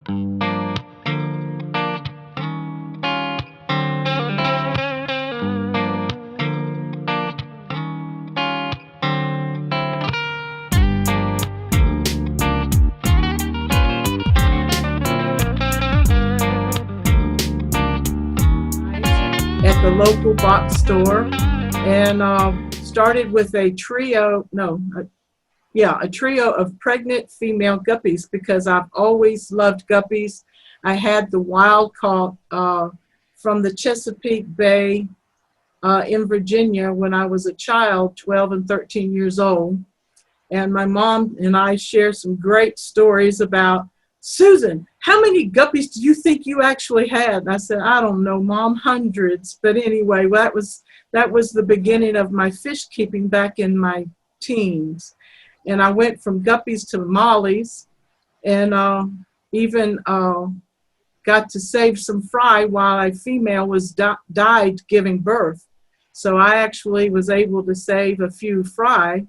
At the local box store, and started with a trio of pregnant female guppies because I've always loved guppies. I had the wild caught from the Chesapeake Bay in Virginia when I was a child, 12 and 13 years old. And my mom and I share some great stories about, Susan, how many guppies do you think you actually had? And I said, I don't know, Mom, hundreds. But anyway, that was the beginning of my fish keeping back in my teens. And I went from guppies to mollies, and even got to save some fry while a female was died giving birth. So I actually was able to save a few fry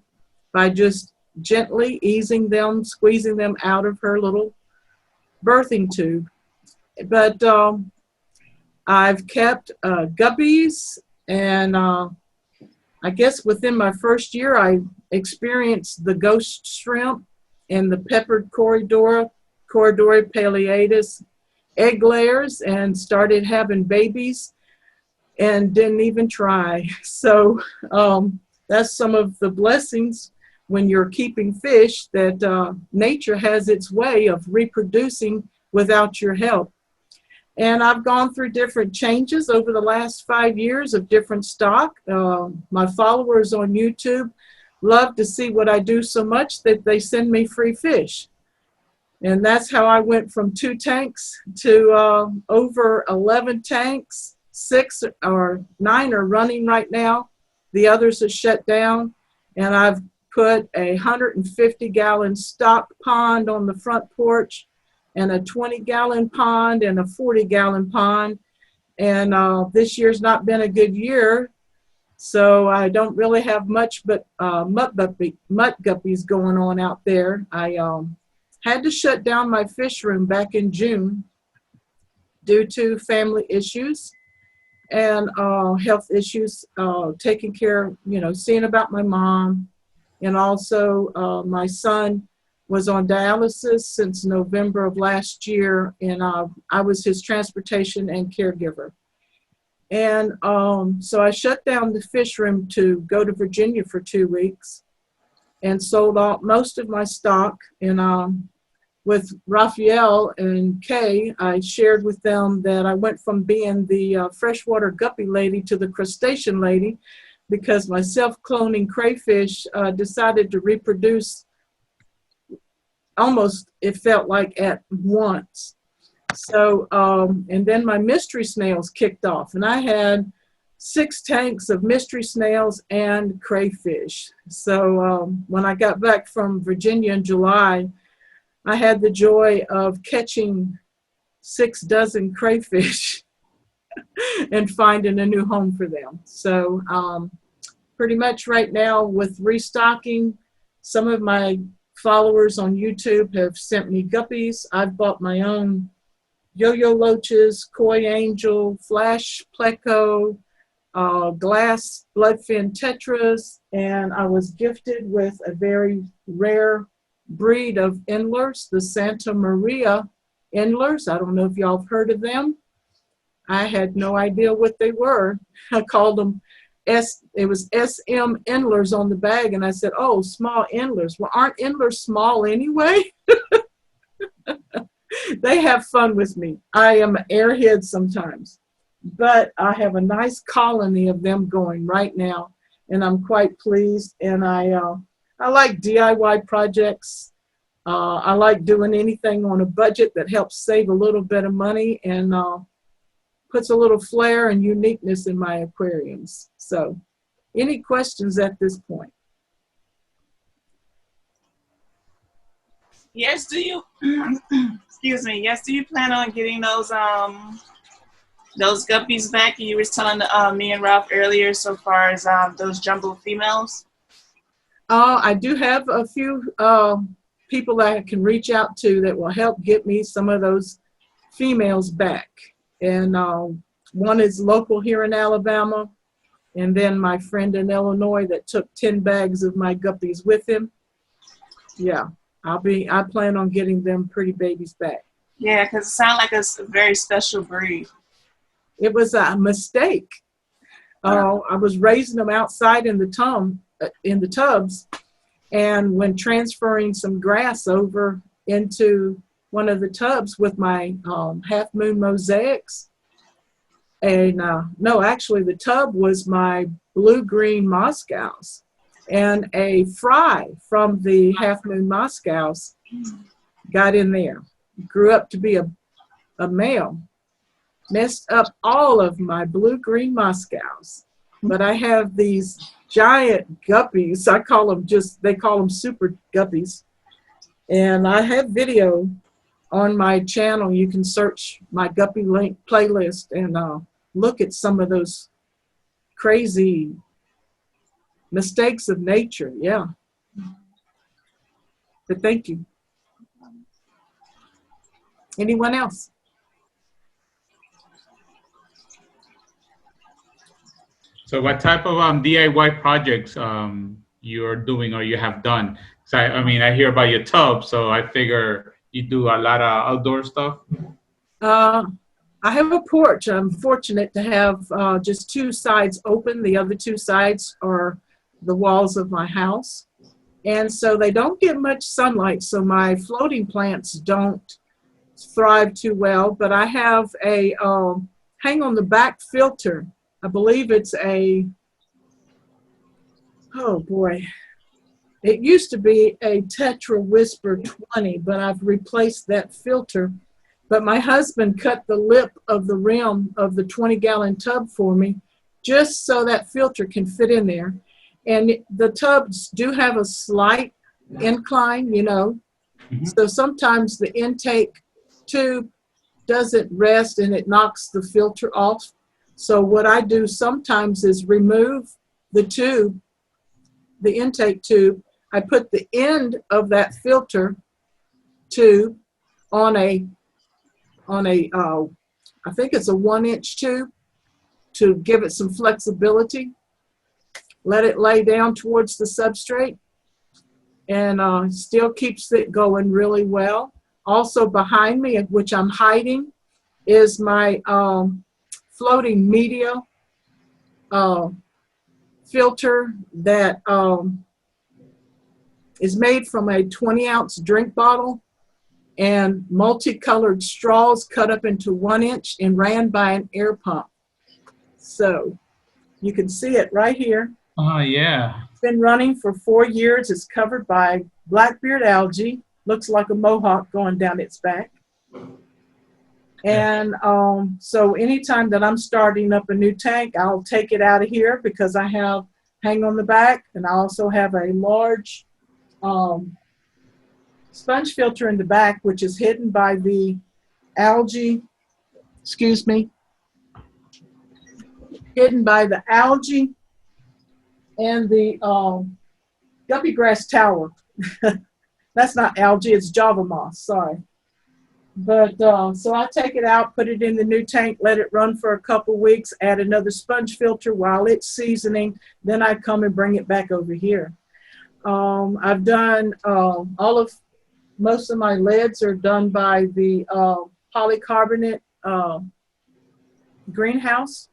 by just gently easing them, squeezing them out of her little birthing tube. But I've kept guppies, and I guess within my first year I experienced the ghost shrimp and the peppered Corydoras palliatus egg layers, and started having babies and didn't even try. So that's some of the blessings when you're keeping fish, that nature has its way of reproducing without your help. And I've gone through different changes over the last 5 years of different stock. My followers on YouTube love to see what I do so much that they send me free fish. And that's how I went from 2 tanks to over 11 tanks. 6 or 9 are running right now. The others are shut down. And I've put a 150-gallon stock pond on the front porch, and a 20-gallon pond and a 40-gallon pond. And this year's not been a good year, so I don't really have much but mutt guppies going on out there. I had to shut down my fish room back in June due to family issues and health issues, taking care, seeing about my mom. And also my son was on dialysis since November of last year, and I was his transportation and caregiver. And so I shut down the fish room to go to Virginia for 2 weeks and sold out most of my stock. And with Raphael and Kay, I shared with them that I went from being the freshwater guppy lady to the crustacean lady, because my self-cloning crayfish decided to reproduce almost, it felt like, at once. So, and then my mystery snails kicked off, and I had 6 tanks of mystery snails and crayfish. So when I got back from Virginia in July, I had the joy of catching 6 dozen crayfish and finding a new home for them. So pretty much right now with restocking, some of my followers on YouTube have sent me guppies. I've bought my own yo-yo loaches, koi angel, flash pleco, glass bloodfin tetras, and I was gifted with a very rare breed of endlers, the Santa Maria endlers. I don't know if y'all have heard of them. I had no idea what they were. I called them it was SM endlers on the bag, and I said, oh, small endlers. Well, aren't endlers small anyway? They have fun with me. I am an airhead sometimes, but I have a nice colony of them going right now, and I'm quite pleased. And I like DIY projects. I like doing anything on a budget that helps save a little bit of money and puts a little flair and uniqueness in my aquariums. So, any questions at this point? Yes, do you, excuse me, yes, do you plan on getting those guppies back? You were telling me and Ralph earlier so far as those jumbo females. I do have a few people that I can reach out to that will help get me some of those females back. And one is local here in Alabama, and then my friend in Illinois that took 10 bags of my guppies with him. Yeah, I plan on getting them pretty babies back. Yeah, because it sounds like it's a very special breed. It was a mistake. I was raising them outside in the tubs, and when transferring some grass over into one of the tubs with my half moon mosaics, and no, actually the tub was my blue-green Moscows, and a fry from the half moon Moscows got in there, grew up to be a male, messed up all of my blue-green Moscows. But I have these giant guppies. They call them super guppies. And I have video on my channel. You can search my guppy link playlist and look at some of those crazy mistakes of nature. Yeah. But thank you. Anyone else? So what type of DIY projects you're doing or you have done? So I mean, I hear about your tub, so I figure you do a lot of outdoor stuff. I have a porch. I'm fortunate to have just two sides open. The other two sides are the walls of my house. And so they don't get much sunlight, so my floating plants don't thrive too well. But I have a hang on the back filter. I believe it's oh boy, it used to be a Tetra Whisper 20, but I've replaced that filter. But my husband cut the lip of the rim of the 20-gallon tub for me, just so that filter can fit in there. And the tubs do have a slight incline, you know. So sometimes the intake tube doesn't rest and it knocks the filter off. So what I do sometimes is remove the tube, the intake tube. I put the end of that filter tube on a I think it's a 1-inch tube to give it some flexibility. Let it lay down towards the substrate, and still keeps it going really well. Also behind me, which I'm hiding, is my floating media filter that is made from a 20-ounce drink bottle and multicolored straws cut up into 1 inch and ran by an air pump. So you can see it right here. Oh, yeah. It's been running for 4 years. It's covered by blackbeard algae. Looks like a mohawk going down its back. And so anytime that I'm starting up a new tank, I'll take it out of here because I have hang on the back, and I also have a large sponge filter in the back, which is hidden by the algae, hidden by the algae and the guppy grass tower. That's not algae, it's Java moss, sorry. But so I take it out, put it in the new tank, let it run for a couple weeks, add another sponge filter while it's seasoning, then I come and bring it back over here. I've done most of my lids are done by the polycarbonate greenhouse.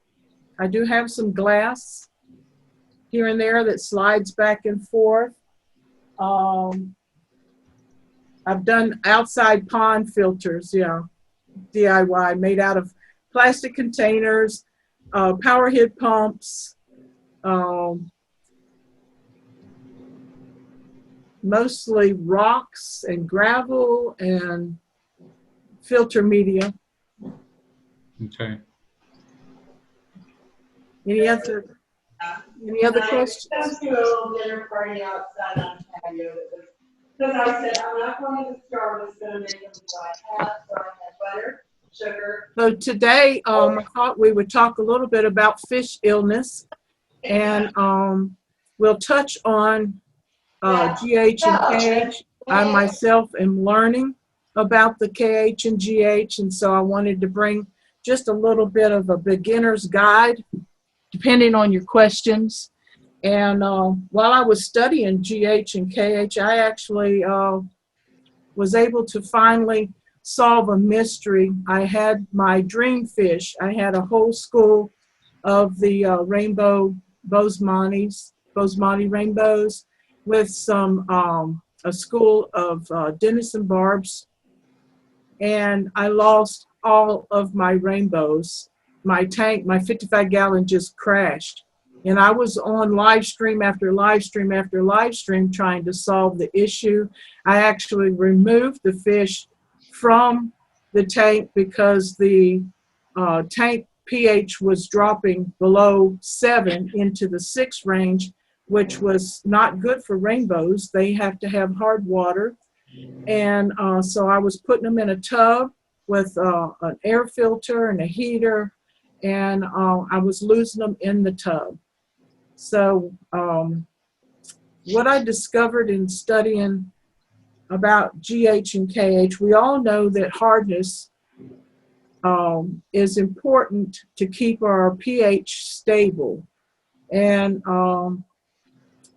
I do have some glass here and there that slides back and forth. I've done outside pond filters, yeah, DIY, made out of plastic containers, power head pumps, mostly rocks and gravel and filter media. Okay. Any other questions? Let's do a little dinner party outside on patio. Because I said, I'm not going to the store, I'm just going to make them buy hats, so I have butter, sugar. So today, I thought we would talk a little bit about fish illness, and we'll touch on GH and KH I myself am learning about the KH and GH, and so I wanted to bring just a little bit of a beginner's guide, depending on your questions. And while I was studying GH and KH, I actually was able to finally solve a mystery. I had my dream fish. I had a whole school of the rainbow Bosemani rainbows with some a school of Denison barbs, and I lost all of my rainbows. My tank, my 55-gallon just crashed. And I was on live stream after live stream after live stream trying to solve the issue. I actually removed the fish from the tank because the tank pH was dropping below 7 into the 6 range, which was not good for rainbows. They have to have hard water. And so I was putting them in a tub with an air filter and a heater, and I was losing them in the tub. So what I discovered in studying about GH and KH, we all know that hardness is important to keep our pH stable. And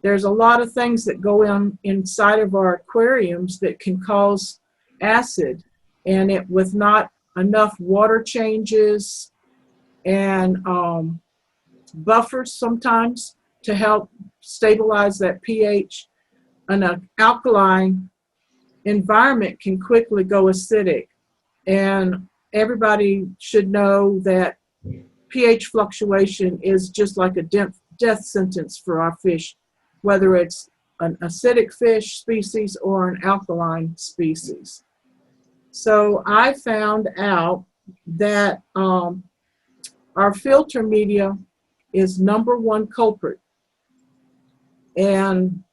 there's a lot of things that go inside of our aquariums that can cause acid, and with not enough water changes and buffers sometimes to help stabilize that pH, an alkaline environment can quickly go acidic. And everybody should know that pH fluctuation is just like a death sentence for our fish, whether it's an acidic fish species or an alkaline species. So I found out that our filter media is #1 culprit. And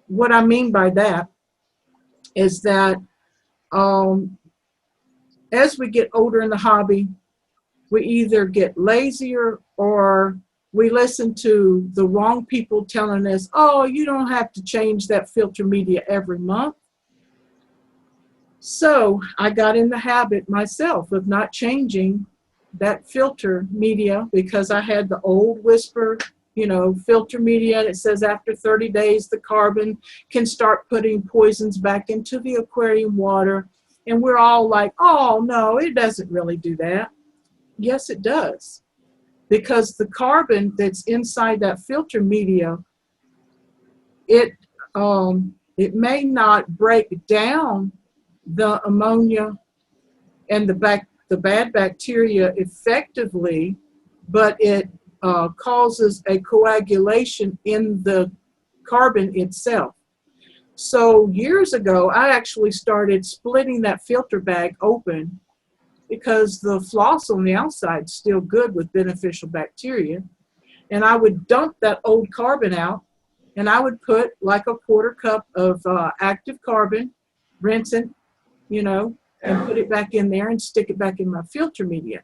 what I mean by that is that as we get older in the hobby, we either get lazier or we listen to the wrong people telling us, oh, you don't have to change that filter media every month. So I got in the habit myself of not changing that filter media because I had the old Whisper, filter media. It says after 30 days, the carbon can start putting poisons back into the aquarium water. And we're all like, oh, no, it doesn't really do that. Yes, it does. Because the carbon that's inside that filter media, it may not break down the ammonia and the bad bacteria effectively, but it causes a coagulation in the carbon itself. So years ago, I actually started splitting that filter bag open because the floss on the outside is still good with beneficial bacteria. And I would dump that old carbon out, and I would put like a 1/4 cup of active carbon, rinse it, and put it back in there and stick it back in my filter media.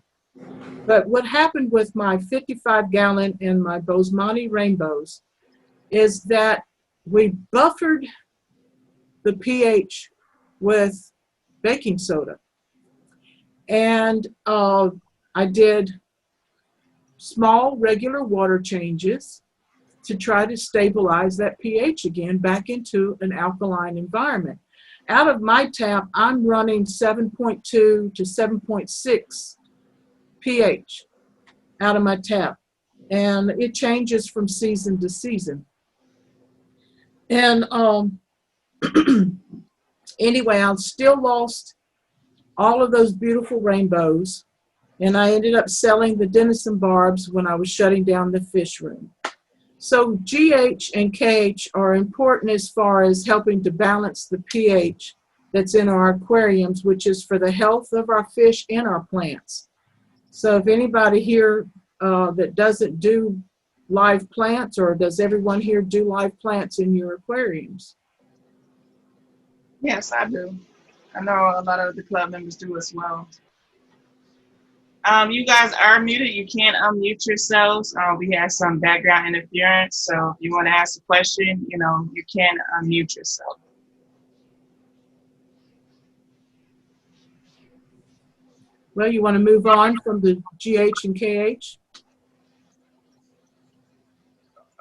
But what happened with my 55-gallon and my Bosemani rainbows is that we buffered the pH with baking soda. And I did small regular water changes to try to stabilize that pH again back into an alkaline environment. Out of my tap, I'm running 7.2 to 7.6 pH out of my tap. And it changes from season to season. And anyway, I still lost all of those beautiful rainbows. And I ended up selling the Denison barbs when I was shutting down the fish room. So GH and KH are important as far as helping to balance the pH that's in our aquariums, which is for the health of our fish and our plants. So if anybody here that doesn't do live plants, or does everyone here do live plants in your aquariums? Yes, I do. I know a lot of the club members do as well. You guys are muted. You can't unmute yourselves. We have some background interference, so if you want to ask a question, you can unmute yourself. Well, you want to move on from the GH and KH?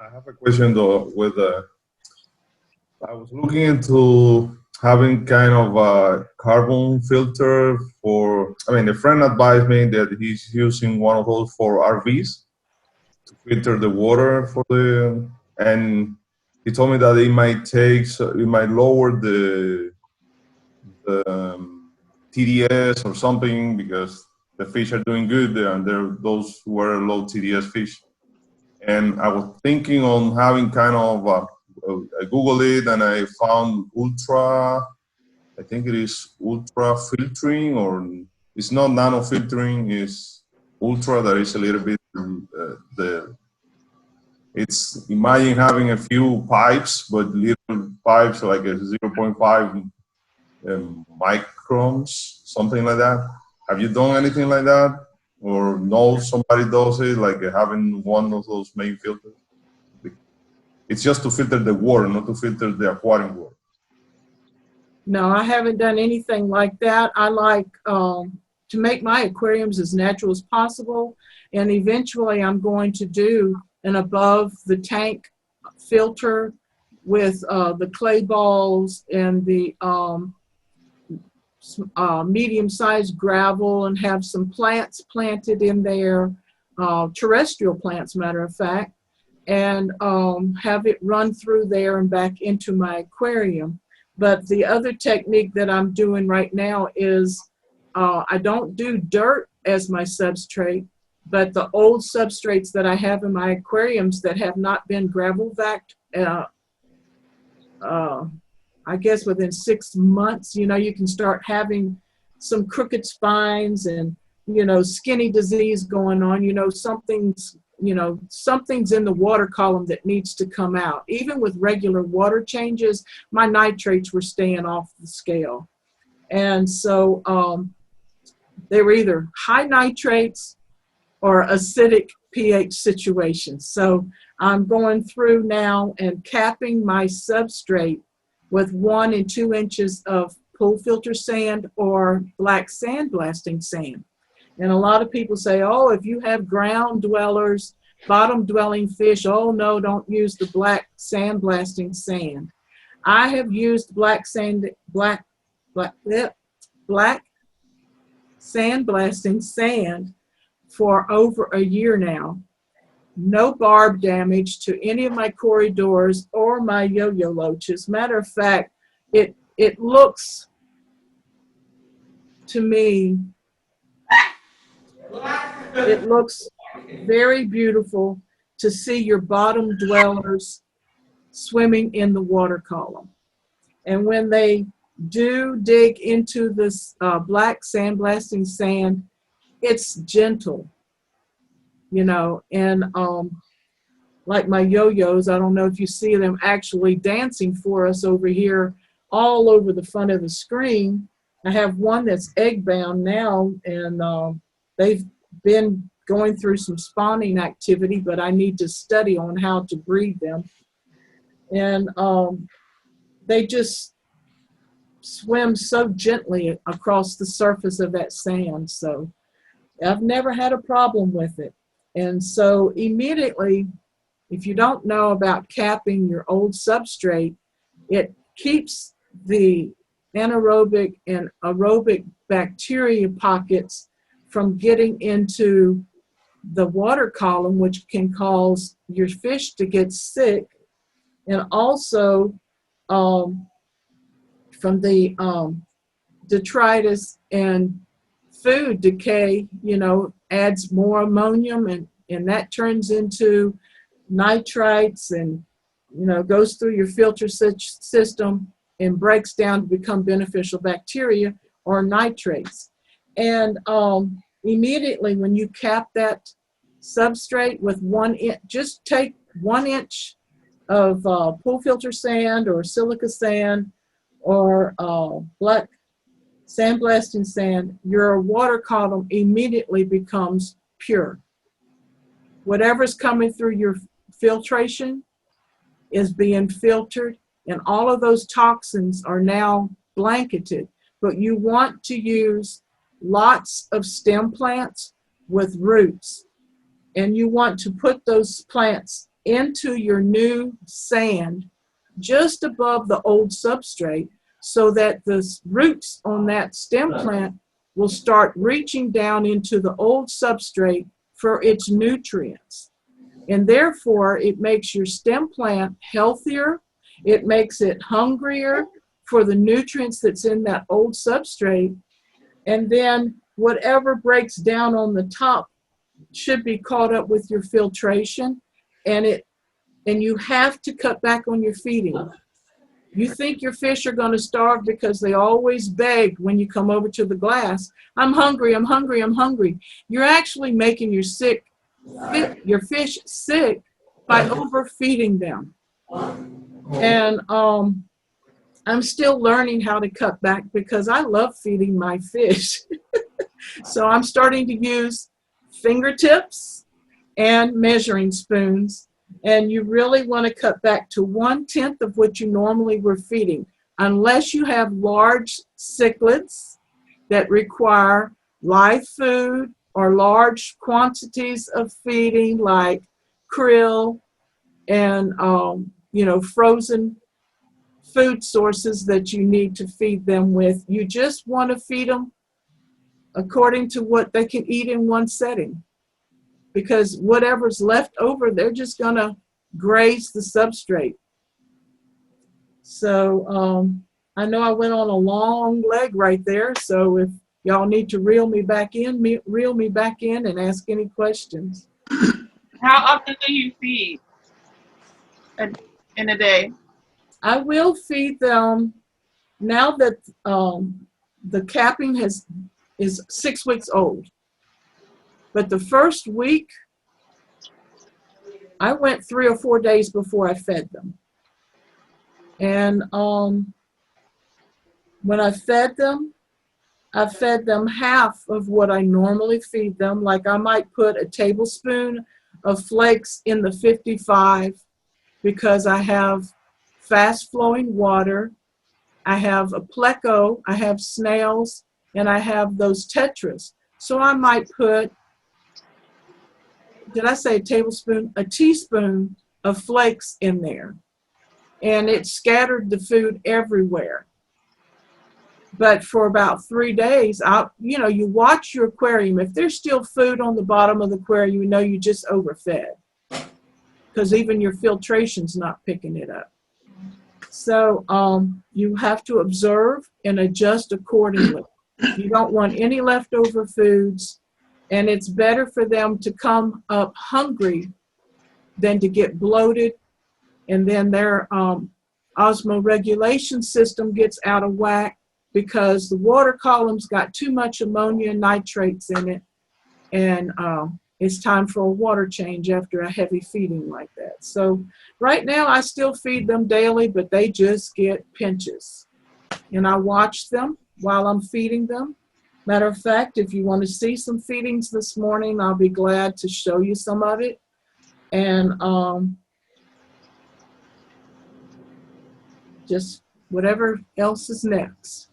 I have a question though. I was looking into having kind of a carbon filter for. I mean, a friend advised me that he's using one of those for RVs to filter the water for the, and he told me that it might lower the TDS or something because the fish are doing good there, and they're those were low TDS fish. And I was thinking on having kind of I Googled it and I found ultra. I think it is ultra filtering, or it's not nano filtering. It's ultra. That is a little bit It's imagine having a few pipes, but little pipes like a 0.5 microns, something like that. Have you done anything like that, or know somebody does it, like having one of those main filters? It's just to filter the water, not to filter the aquarium water. No, I haven't done anything like that. I like to make my aquariums as natural as possible, and eventually I'm going to do an above the tank filter with the clay balls and the medium-sized gravel, and have some plants planted in there, terrestrial plants, matter of fact, and have it run through there and back into my aquarium. But the other technique that I'm doing right now is I don't do dirt as my substrate, but the old substrates that I have in my aquariums that have not been gravel vacked, I guess within 6 months, you know, you can start having some crooked spines and, you know, skinny disease going on. You know, something's in the water column that needs to come out. Even with regular water changes, my nitrates were staying off the scale. And so they were either high nitrates or acidic pH situations. So I'm going through now and capping my substrate with 1 and 2 inches of pool filter sand or black sandblasting sand. And a lot of people say, oh, if you have ground dwellers, bottom dwelling fish, oh no, don't use the black sandblasting sand. I have used black sandblasting sand for over a year now. No barb damage to any of my corridors or my yo-yo loaches. Matter of fact, it looks to me, it looks very beautiful to see your bottom dwellers swimming in the water column. And when they do dig into this black sandblasting sand, it's gentle, you know, and like my yo-yos, I don't know if you see them actually dancing for us over here all over the front of the screen. I have one that's egg bound now, and they've been going through some spawning activity, but I need to study on how to breed them. And they just swim so gently across the surface of that sand. So I've never had a problem with it. And so immediately, if you don't know about capping your old substrate, it keeps the anaerobic and aerobic bacteria pockets from getting into the water column, which can cause your fish to get sick. And also from the detritus and food decay, you know, adds more ammonium, and that turns into nitrites and, you know, goes through your filter system and breaks down to become beneficial bacteria or nitrates. And immediately when you cap that substrate with 1 inch, just take 1 inch of pool filter sand or silica sand or black sandblasting sand, your water column immediately becomes pure. Whatever's coming through your filtration is being filtered, and all of those toxins are now blanketed. But you want to use lots of stem plants with roots. And you want to put those plants into your new sand just above the old substrate so that the roots on that stem plant will start reaching down into the old substrate for its nutrients. And therefore, it makes your stem plant healthier. It makes it hungrier for the nutrients that's in that old substrate. And then whatever breaks down on the top should be caught up with your filtration. And you have to cut back on your feeding. You think your fish are going to starve because they always beg when you come over to the glass, I'm hungry, I'm hungry, I'm hungry. You're actually making your fish sick by overfeeding them. And I'm still learning how to cut back because I love feeding my fish. So I'm starting to use fingertips and measuring spoons. And you really want to cut back to 1/10 of what you normally were feeding, unless you have large cichlids that require live food or large quantities of feeding like krill and frozen food sources that you need to feed them with. You just want to feed them according to what they can eat in one setting, because whatever's left over, they're just going to graze the substrate. So I know I went on a long leg right there, so if y'all need to reel me back in and ask any questions. How often do you feed in a day? I will feed them now that the capping is 6 weeks old. But the first week, I went 3 or 4 days before I fed them. And when I fed them half of what I normally feed them. Like I might put a tablespoon of flakes in the 55 because I have fast flowing water. I have a pleco, I have snails, and I have those tetras. So I might put, did I say a tablespoon? A teaspoon of flakes in there. And it scattered the food everywhere. But for about 3 days, you watch your aquarium. If there's still food on the bottom of the aquarium, you know you just overfed, because even your filtration's not picking it up. So you have to observe and adjust accordingly. You don't want any leftover foods, and it's better for them to come up hungry than to get bloated, and then their osmoregulation system gets out of whack because the water column's got too much ammonia and nitrates in it, and it's time for a water change after a heavy feeding like that. So right now I still feed them daily, but they just get pinches. And I watch them while I'm feeding them. Matter of fact, if you want to see some feedings this morning, I'll be glad to show you some of it. And just whatever else is next.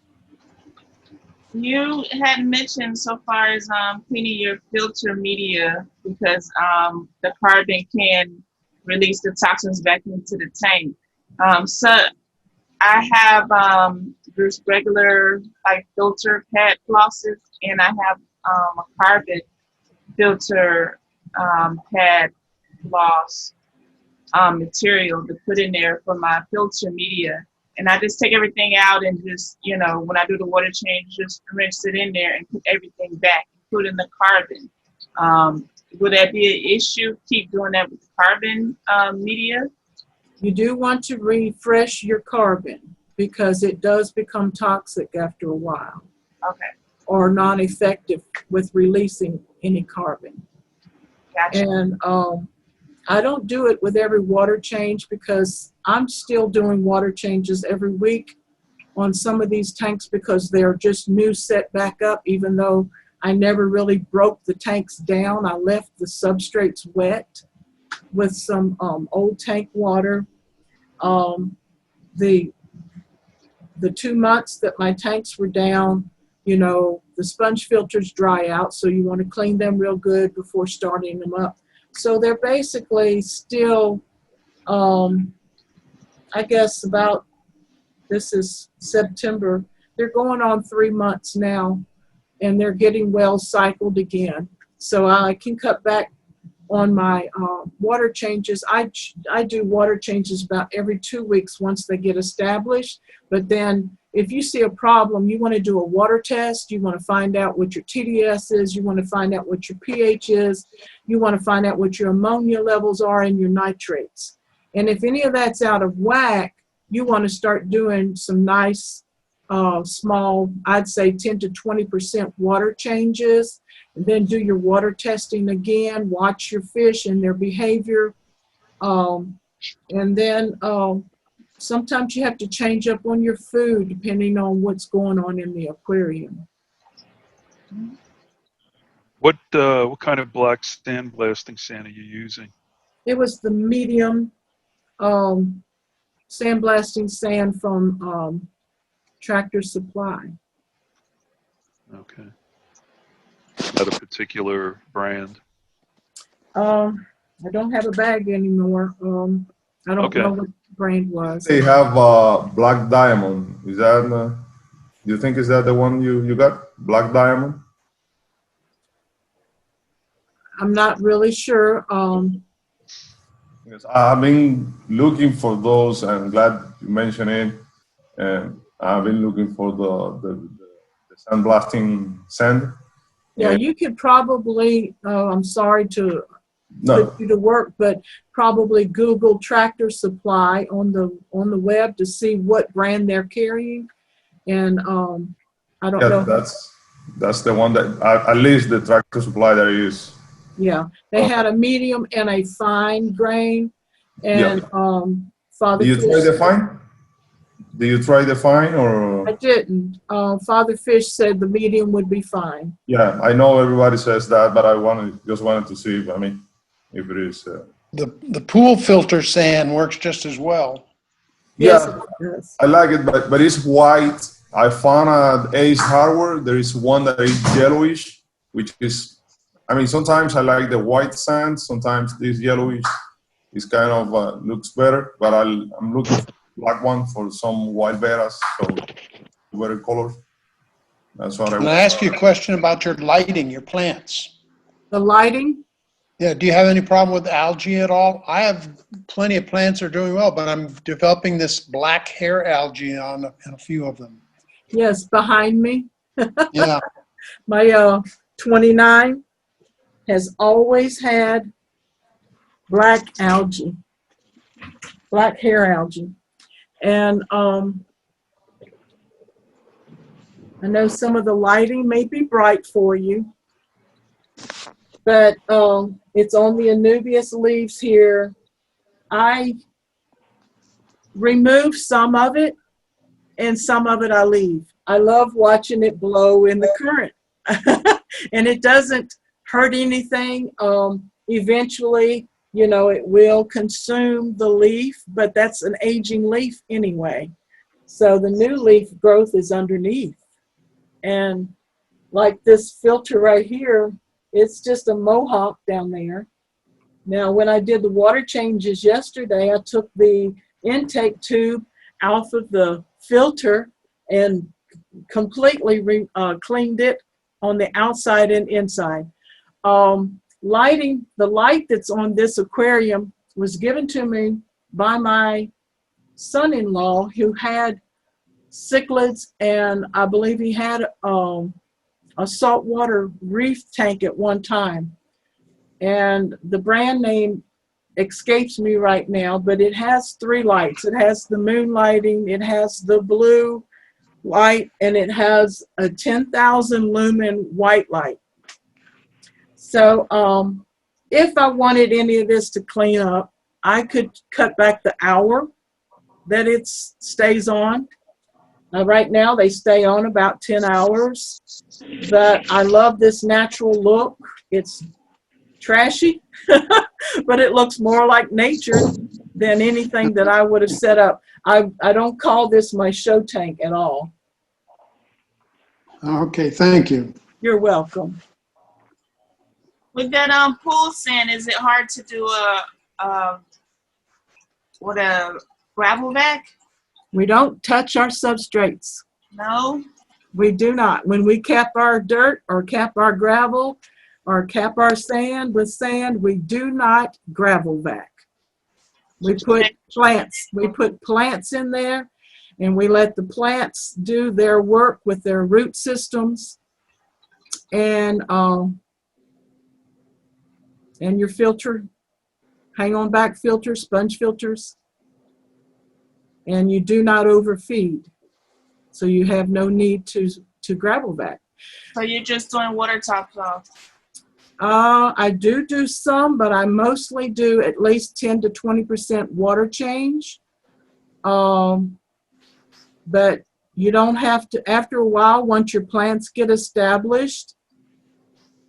You had mentioned so far as cleaning your filter media because the carbon can release the toxins back into the tank. So I have there's regular like filter pad flosses, and I have a carbon filter pad floss material to put in there for my filter media. And I just take everything out and just, when I do the water change, just rinse it in there and put everything back, including the carbon. Would that be an issue? Keep doing that with the carbon media? You do want to refresh your carbon because it does become toxic after a while. Okay. Or non-effective with releasing any carbon. Gotcha. And I don't do it with every water change because I'm still doing water changes every week on some of these tanks because they're just new set back up, even though I never really broke the tanks down. I left the substrates wet with some old tank water. The 2 months that my tanks were down, you know, the sponge filters dry out, so you want to clean them real good before starting them up. So they're basically still, I guess about, this is September, they're going on 3 months now, and they're getting well cycled again. So I can cut back on my water changes. I do water changes about every 2 weeks once they get established. But then if you see a problem, you want to do a water test. You want to find out what your TDS is. You want to find out what your pH is. You want to find out what your ammonia levels are and your nitrates. And if any of that's out of whack, you want to start doing some nice small, I'd say 10 to 20% water changes, and then do your water testing again, watch your fish and their behavior. And then sometimes you have to change up on your food depending on what's going on in the aquarium. What kind of black sandblasting sand are you using? It was the medium sandblasting sand from Tractor Supply. Okay. Not a particular brand. I don't have a bag anymore. I don't Okay. know what the brand was. They have Black Diamond. Is that, do you think is that the one you got? Black Diamond? I'm not really sure. Yes, I've been looking for those. I'm glad you mentioned it. And I've been looking for the sandblasting sand. Yeah, you could probably, I'm sorry to No, put you to work, but probably Google Tractor Supply on the web to see what brand they're carrying. And I don't yeah, know. that's the one that at least the Tractor Supply that I use. Yeah, they had a medium and a fine grain. And Father Do you try Fish, the fine? Do you try the fine or? I didn't. Father Fish said the medium would be fine. Yeah, I know everybody says that, but I just wanted to see if, I mean, if it is. The pool filter sand works just as well. Yes, Yeah, it does. I like it, but it's white. I found at Ace Hardware, there is one that is yellowish, which is, I mean, sometimes I like the white sand, sometimes this yellowish is kind of looks better, but I'm looking for black one for some wild betas, so better colors. That's what I Can I want. ask you a question about your lighting, your plants? The lighting, Yeah, do you have any problem with algae at all? I have plenty of plants that are doing well, but I'm developing this black hair algae in a few of them. yes, behind me. Yeah, My 29 has always had black algae, black hair algae. And I know some of the lighting may be bright for you, but it's on the Anubias leaves here. I remove some of it and some of it I leave. I love watching it blow in the current. And it doesn't hurt anything. Eventually, you know, it will consume the leaf, but that's an aging leaf anyway. So the new leaf growth is underneath. And like this filter right here, it's just a mohawk down there. Now, when I did the water changes yesterday, I took the intake tube out of the filter and completely cleaned it on the outside and inside. Lighting, the light that's on this aquarium was given to me by my son-in-law who had cichlids, and I believe he had a saltwater reef tank at one time. And the brand name escapes me right now, but it has 3 lights. It has the moon lighting, it has the blue light, and it has a 10,000 lumen white light. So if I wanted any of this to clean up, I could cut back the hour that it stays on. Right now they stay on about 10 hours, but I love this natural look. It's trashy, but it looks more like nature than anything that I would have set up. I don't call this my show tank at all. Okay, thank you. You're welcome. With that pool sand, is it hard to do a gravel vac? We don't touch our substrates. No. We do not. When we cap our dirt or cap our gravel or cap our sand with sand, we do not gravel vac. We put plants in there, and we let the plants do their work with their root systems and your filter, hang on back filters, sponge filters, and you do not overfeed. So you have no need to gravel vac. So you're just doing water topsoil? I do some, but I mostly do at least 10 to 20% water change. But you don't have to, after a while, once your plants get established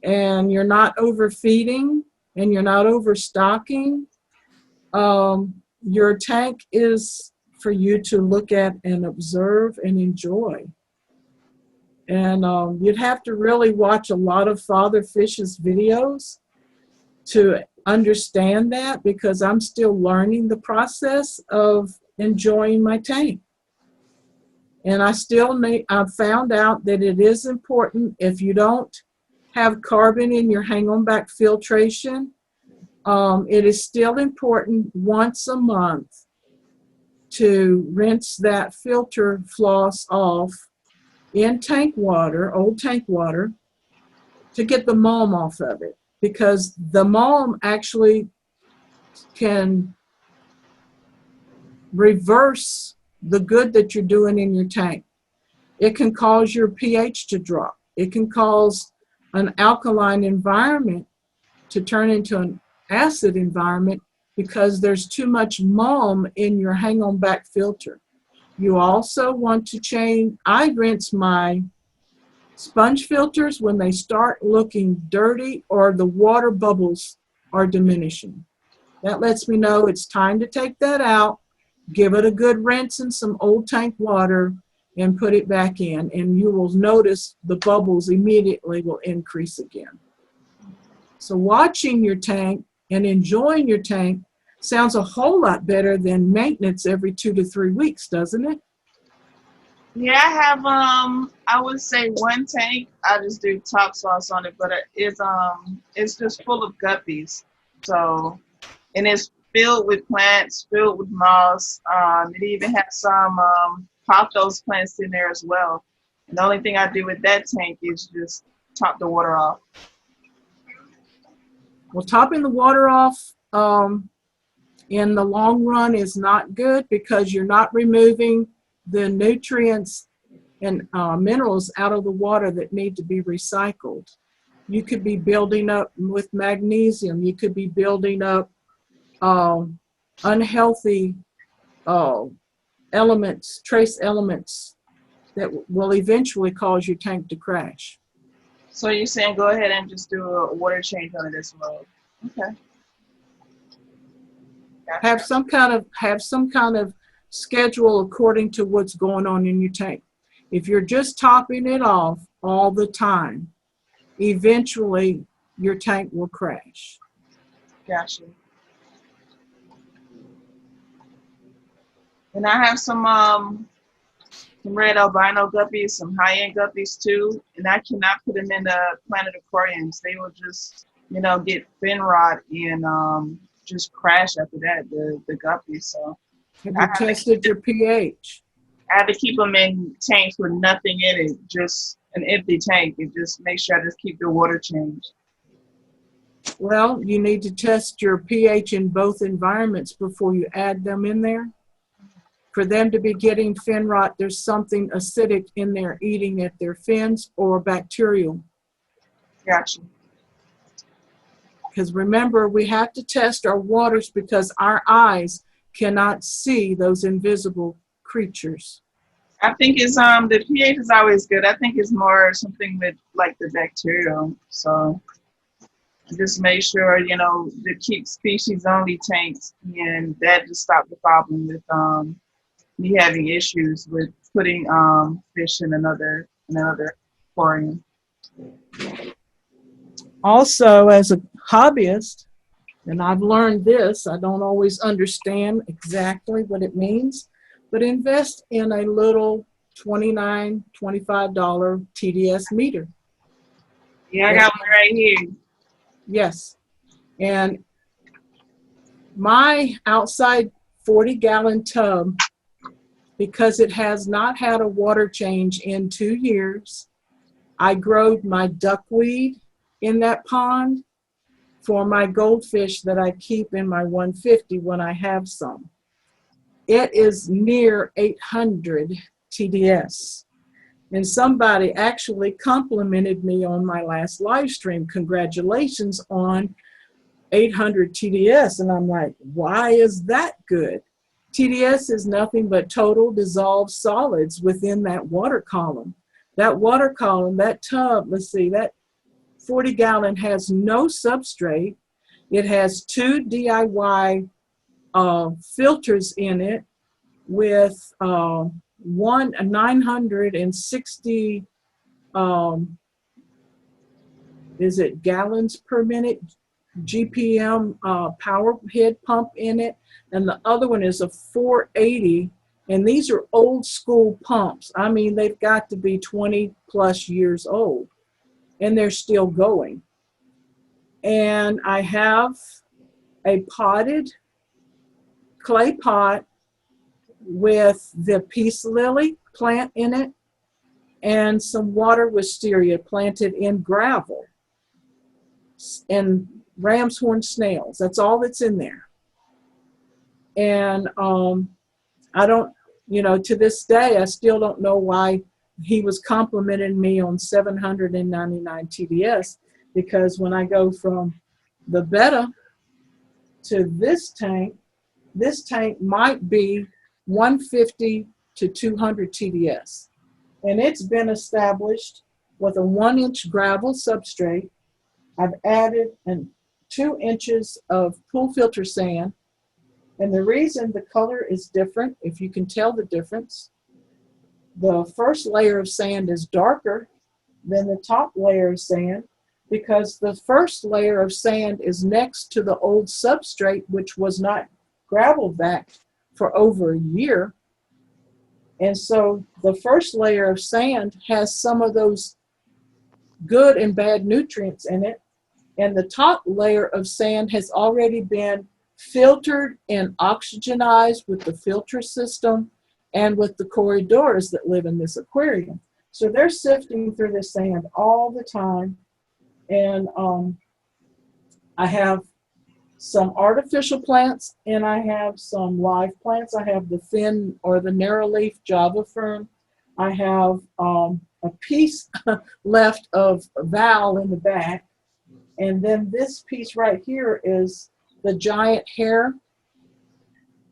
and you're not overfeeding and you're not overstocking, your tank is for you to look at and observe and enjoy. And you'd have to really watch a lot of Father Fish's videos to understand that, because I'm still learning the process of enjoying my tank. And I've found out that it is important, if you don't have carbon in your hang-on-back filtration, it is still important once a month to rinse that filter floss off in tank water, old tank water, to get the mulm off of it, because the mulm actually can reverse the good that you're doing in your tank. It can cause your pH to drop. It can cause an alkaline environment to turn into an acid environment because there's too much mulm in your hang-on-back filter. You also want to change. I rinse my sponge filters when they start looking dirty or the water bubbles are diminishing. That lets me know it's time to take that out, give it a good rinse in some old tank water, and put it back in, and you will notice the bubbles immediately will increase again. So watching your tank and enjoying your tank sounds a whole lot better than maintenance every 2 to 3 weeks, doesn't it? Yeah, I have I would say one tank. I just do topsoil on it, but it's just full of guppies. So, and it's filled with plants, filled with moss. It even has some pothos plants in there as well. And the only thing I do with that tank is just top the water off. Well, topping the water off in the long run is not good, because you're not removing the nutrients and minerals out of the water that need to be recycled. You could be building up with magnesium. You could be building up unhealthy elements, trace elements that will eventually cause your tank to crash. So you're saying go ahead and just do a water change on it as well? Okay. Gotcha. Have some kind of schedule according to what's going on in your tank. If you're just topping it off all the time, eventually your tank will crash. Gotcha. And I have some red albino guppies, some high-end guppies too, and I cannot put them in the planted aquariums. They will just, get fin rot and just crash after that, the guppies. So Have you tested your pH? I have to keep them in tanks with nothing in it, just an empty tank, and just make sure I just keep the water changed. Well, you need to test your pH in both environments before you add them in there. For them to be getting fin rot, there's something acidic in there eating at their fins, or bacterial. Gotcha. Because remember, we have to test our waters because our eyes cannot see those invisible creatures. I think it's the pH is always good. I think it's more something with like the bacterial. So just make sure, to keep species only tanks, and that just stopped the problem with me having issues with putting fish in another aquarium. Also, as a hobbyist, and I've learned this, I don't always understand exactly what it means, but invest in a little $29, $25 TDS meter. Yeah, I got one right here. Yes. And my outside 40-gallon tub, because it has not had a water change in 2 years, I growed my duckweed in that pond for my goldfish that I keep in my 150 when I have some. It is near 800 TDS. And somebody actually complimented me on my last live stream. Congratulations on 800 TDS. And I'm like, why is that good? TDS is nothing but total dissolved solids within that water column. That water column, that tub, let's see, that 40-gallon has no substrate. It has 2 DIY filters in it with one 960 is it gallons per minute GPM power head pump in it, and the other one is a 480, and these are old school pumps. I mean, they've got to be 20 plus years old, and they're still going. And I have a potted clay pot with the peace lily plant in it and some water wisteria planted in gravel and ram's horn snails. That's all that's in there. And I don't, to this day, I still don't know why he was complimenting me on 799 TDS, because when I go from the betta to this tank might be 150 to 200 TDS. And it's been established with a 1-inch gravel substrate. I've added 2 inches of pool filter sand. And the reason the color is different, if you can tell the difference, the first layer of sand is darker than the top layer of sand, because the first layer of sand is next to the old substrate, which was not gravel backed for over a year. And so the first layer of sand has some of those good and bad nutrients in it. And the top layer of sand has already been filtered and oxygenized with the filter system and with the corridors that live in this aquarium. So they're sifting through the sand all the time. And I have some artificial plants and I have some live plants. I have the thin or the narrow leaf Java fern. I have a piece left of val in the back. And then this piece right here is the giant hair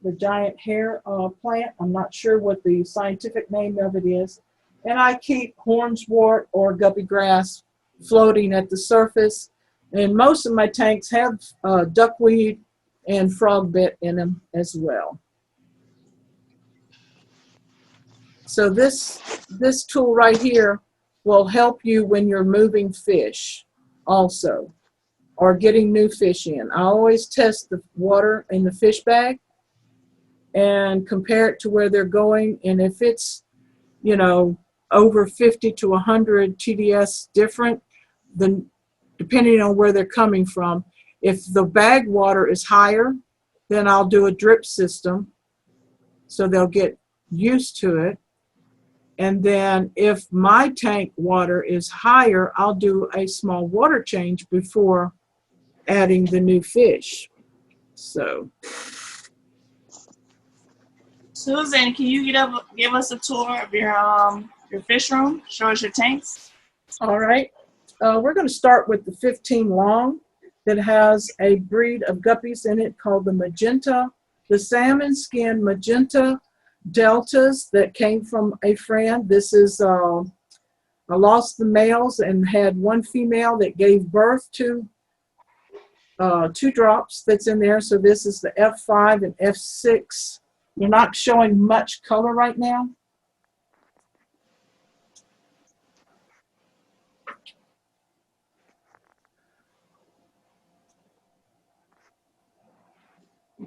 plant. I'm not sure what the scientific name of it is. And I keep hornswort or guppy grass floating at the surface. And most of my tanks have duckweed and frog bit in them as well. So this tool right here will help you when you're moving fish also, or getting new fish in. I always test the water in the fish bag and compare it to where they're going. And if it's, over 50 to 100 TDS different, then depending on where they're coming from, if the bag water is higher, then I'll do a drip system so they'll get used to it. And then if my tank water is higher, I'll do a small water change before adding the new fish. So, Susan, can you give us a tour of your fish room? Show us your tanks. all right. We're going to start with the 15 long that has a breed of guppies in it called the salmon skin magenta deltas that came from a friend. This is, I lost the males and had one female that gave birth to 2 drops that's in there. So this is the F5 and F6. You're not showing much color right now.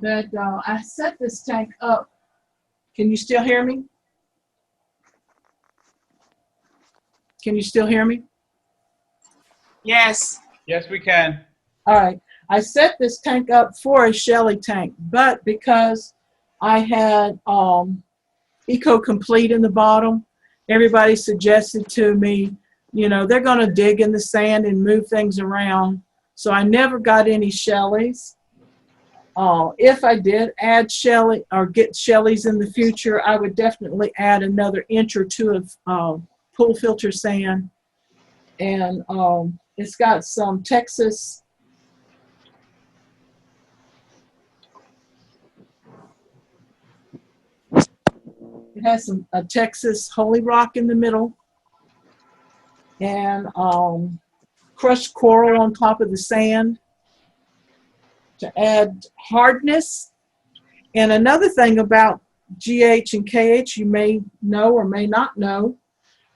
that I set this tank up. Can you still hear me? Can you still hear me? Yes. Yes, we can. All right. I set this tank up for a Shelly tank, but because I had Eco Complete in the bottom, everybody suggested to me, you know, they're going to dig in the sand and move things around. So I never got any Shellys. If I did add Shelly or get Shellys in the future, I would definitely add another inch or two of pool filter sand. And it's got some Texas. It has a Texas Holy Rock in the middle, and crushed coral on top of the sand to add hardness. And another thing about GH and KH you may know or may not know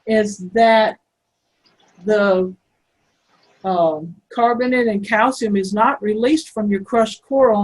is that the carbonate and calcium is not released from your crushed coral